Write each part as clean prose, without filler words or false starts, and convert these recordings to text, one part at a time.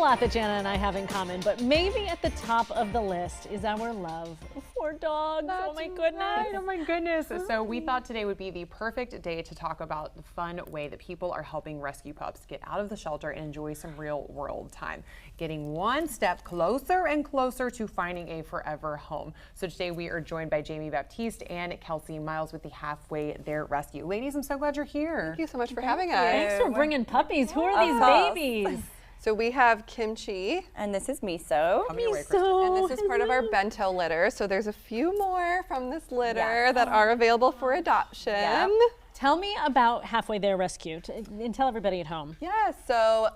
lot that Jana and I have in common, but maybe at the top of the list is our love for dogs. Oh my goodness. Right. Oh my goodness. So we thought today would be the perfect day to talk about the fun way that people are helping rescue pups get out of the shelter and enjoy some real world time, getting one step closer and closer to finding a forever home. So today we are joined by Jamie Baptiste and Kelsey Miles with the Halfway There Rescue. Ladies, I'm so glad you're here. Thank you so much for having us. Thanks for bringing puppies. Who are these babies? So we have Kimchi. And this is Miso. And this is part of our bento litter. So there's a few more from this litter that are available for adoption. Yeah. Tell me about Halfway There Rescue and tell everybody at home. Yeah, so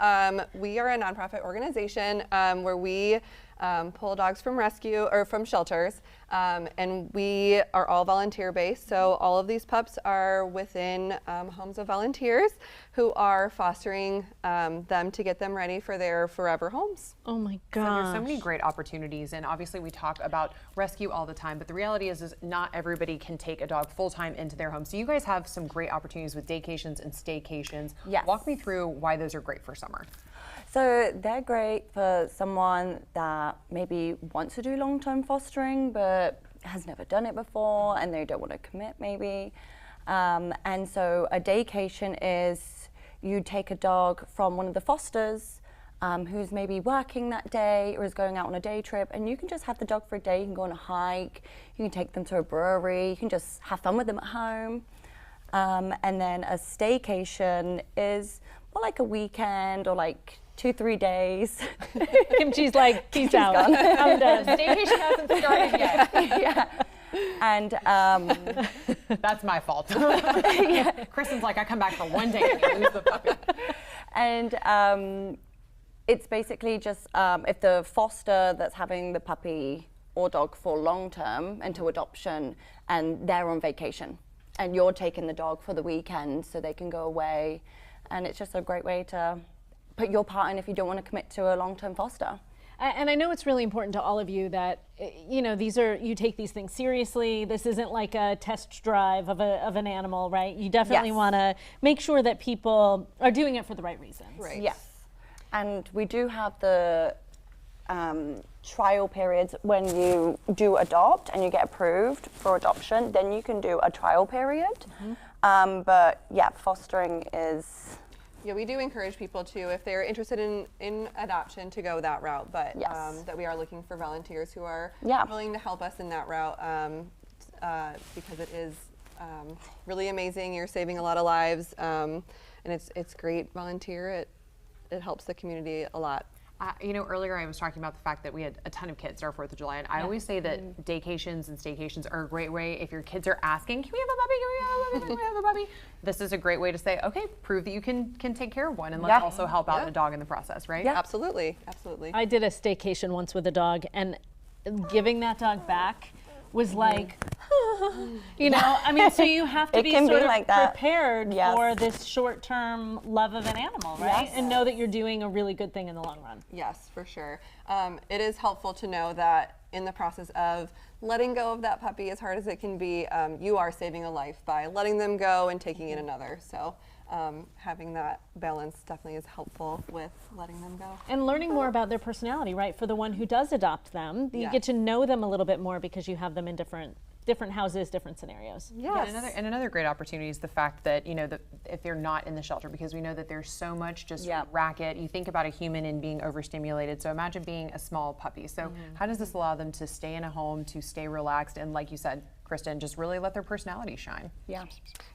we are a nonprofit organization where we pull dogs from rescue or from shelters, and we are all volunteer based. So all of these pups are within homes of volunteers who are fostering them to get them ready for their forever homes. Oh my So gosh. there's so many great opportunities, and obviously we talk about rescue all the time, but the reality is not everybody can take a dog full-time into their home. So you guys have some great opportunities with daycations and staycations. Yes. Walk me through why those are great for summer. So they're great for someone that maybe wants to do long-term fostering but has never done it before and they don't want to commit maybe. And so a daycation is you take a dog from one of the fosters who's maybe working that day or is going out on a day trip, and you can just have the dog for a day. You can go on a hike, you can take them to a brewery, you can just have fun with them at home. And then a staycation is more like a weekend or like 2-3 days. Kimchi's like, peace out. I'm done. Staycation hasn't started yet. Yeah. And That's my fault. Kristen's like, I come back for one day and I lose the puppy. And it's basically just if the foster that's having the puppy or dog for long term into adoption and they're on vacation and you're taking the dog for the weekend so they can go away, and it's just a great way to put your part in if you don't want to commit to a long-term foster. And I know it's really important to all of you that, you know, you take these things seriously. This isn't like a test drive of an animal, right? You definitely want to make sure that people are doing it for the right reasons. Right. Yes. And we do have the trial periods when you do adopt and you get approved for adoption, then you can do a trial period. But yeah, fostering is... Yeah, we do encourage people to, if they're interested in adoption, to go that route, but Yes. that we are looking for volunteers who are Yeah. willing to help us in that route because it is really amazing. You're saving a lot of lives, and it's great volunteer. It helps the community a lot. You know, earlier I was talking about the fact that we had a ton of kids our 4th of July, and I always say that daycations and staycations are a great way if your kids are asking, can we have a puppy, can we have a puppy, can we have a puppy? This is a great way to say, okay, prove that you can take care of one, and let's also help out a dog in the process, right? Yeah. Absolutely, absolutely. I did a staycation once with a dog, and giving that dog back was like, you know, I mean, so you have to It be can be sort of like that. prepared Yes. for this short-term love of an animal, right? Yes. And know that you're doing a really good thing in the long run. Yes, for sure. It is helpful to know that in the process of letting go of that puppy, as hard as it can be, you are saving a life by letting them go and taking in another. So having that balance definitely is helpful with letting them go. And learning more about their personality, right? For the one who does adopt them, you get to know them a little bit more because you have them in different houses, different scenarios. Yes. And another great opportunity is the fact that, you know, if they're not in the shelter, because we know that there's so much just racket. You think about a human and being overstimulated. So imagine being a small puppy. So how does this allow them to stay in a home, to stay relaxed, and like you said, Kristen, just really let their personality shine?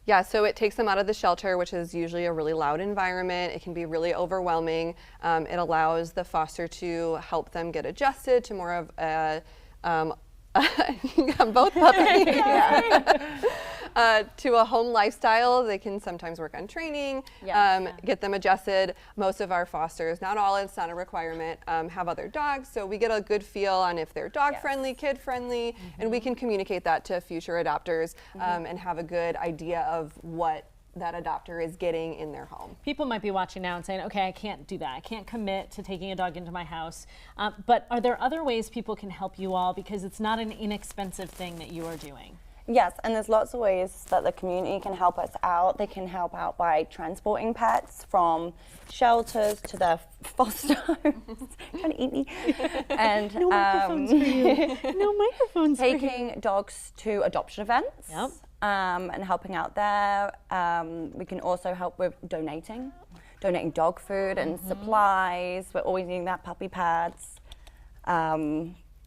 Yeah, so it takes them out of the shelter, which is usually a really loud environment. It can be really overwhelming. It allows the foster to help them get adjusted to more of a both puppies to a home lifestyle. They can sometimes work on training, get them adjusted. Most of our fosters, not all, it's not a requirement, have other dogs, so we get a good feel on if they're dog friendly, kid friendly, and we can communicate that to future adopters and have a good idea of what that adopter is getting in their home. People might be watching now and saying, okay, I can't do that. I can't commit to taking a dog into my house. But are there other ways people can help you all? Because it's not an inexpensive thing that you are doing. Yes, and there's lots of ways that the community can help us out. They can help out by transporting pets from shelters to their foster homes. Trying to eat me. And No microphones for you. No microphones for you. taking dogs to adoption events. Yep. And helping out there. We can also help with donating dog food and supplies. We're always needing that, puppy pads.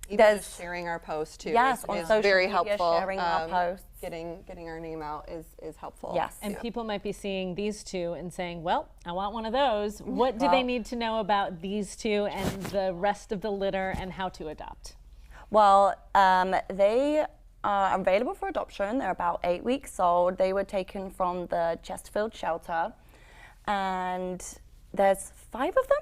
Even just sharing our posts too. Yes, is on is social very media, helpful. sharing our posts. Getting our name out is helpful. Yes. And people might be seeing these two and saying, well, I want one of those. What do they need to know about these two and the rest of the litter and how to adopt? Well, they are available for adoption. They're about 8 weeks old. They were taken from the Chesterfield shelter, and there's 5 of them.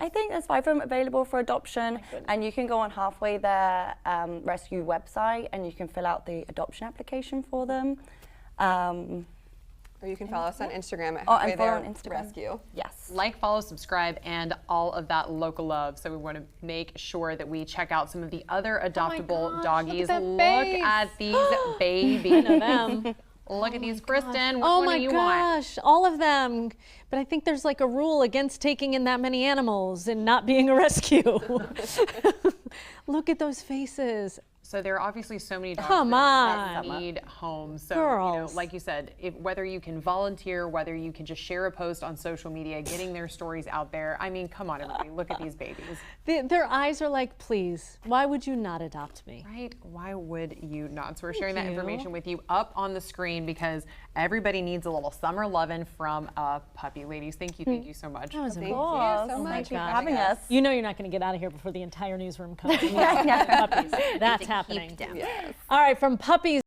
I think there's 5 of them available for adoption, and you can go on Halfway There Rescue website and you can fill out the adoption application for them. Or you can follow us on Instagram at Oh, Halfway and follow There on Instagram. Rescue. Yes. Like, follow, subscribe, and all of that local love. So we want to make sure that we check out some of the other adoptable doggies. look at that Look at these babies. I know them. Look at these, Kristen. Which Oh one my do you want? gosh, all of them. But I think there's like a rule against taking in that many animals and not being a rescue. Look at those faces. So there are obviously so many dogs Come that on. need homes. So, Girls. like you said, whether you can volunteer, whether you can just share a post on social media, getting their stories out there. I mean, come on, everybody, look at these babies. Their eyes are like, please, why would you not adopt me? Right? Why would you not? So we're sharing that you. information with you up on the screen because everybody needs a little summer loving from a puppy. Ladies, thank you so much. That was Thank you amazing. so Oh my much for gosh. having us. You know you're not going to get out of here before the entire newsroom comes. Puppies. That's happening. Yes. All right, from Puppies.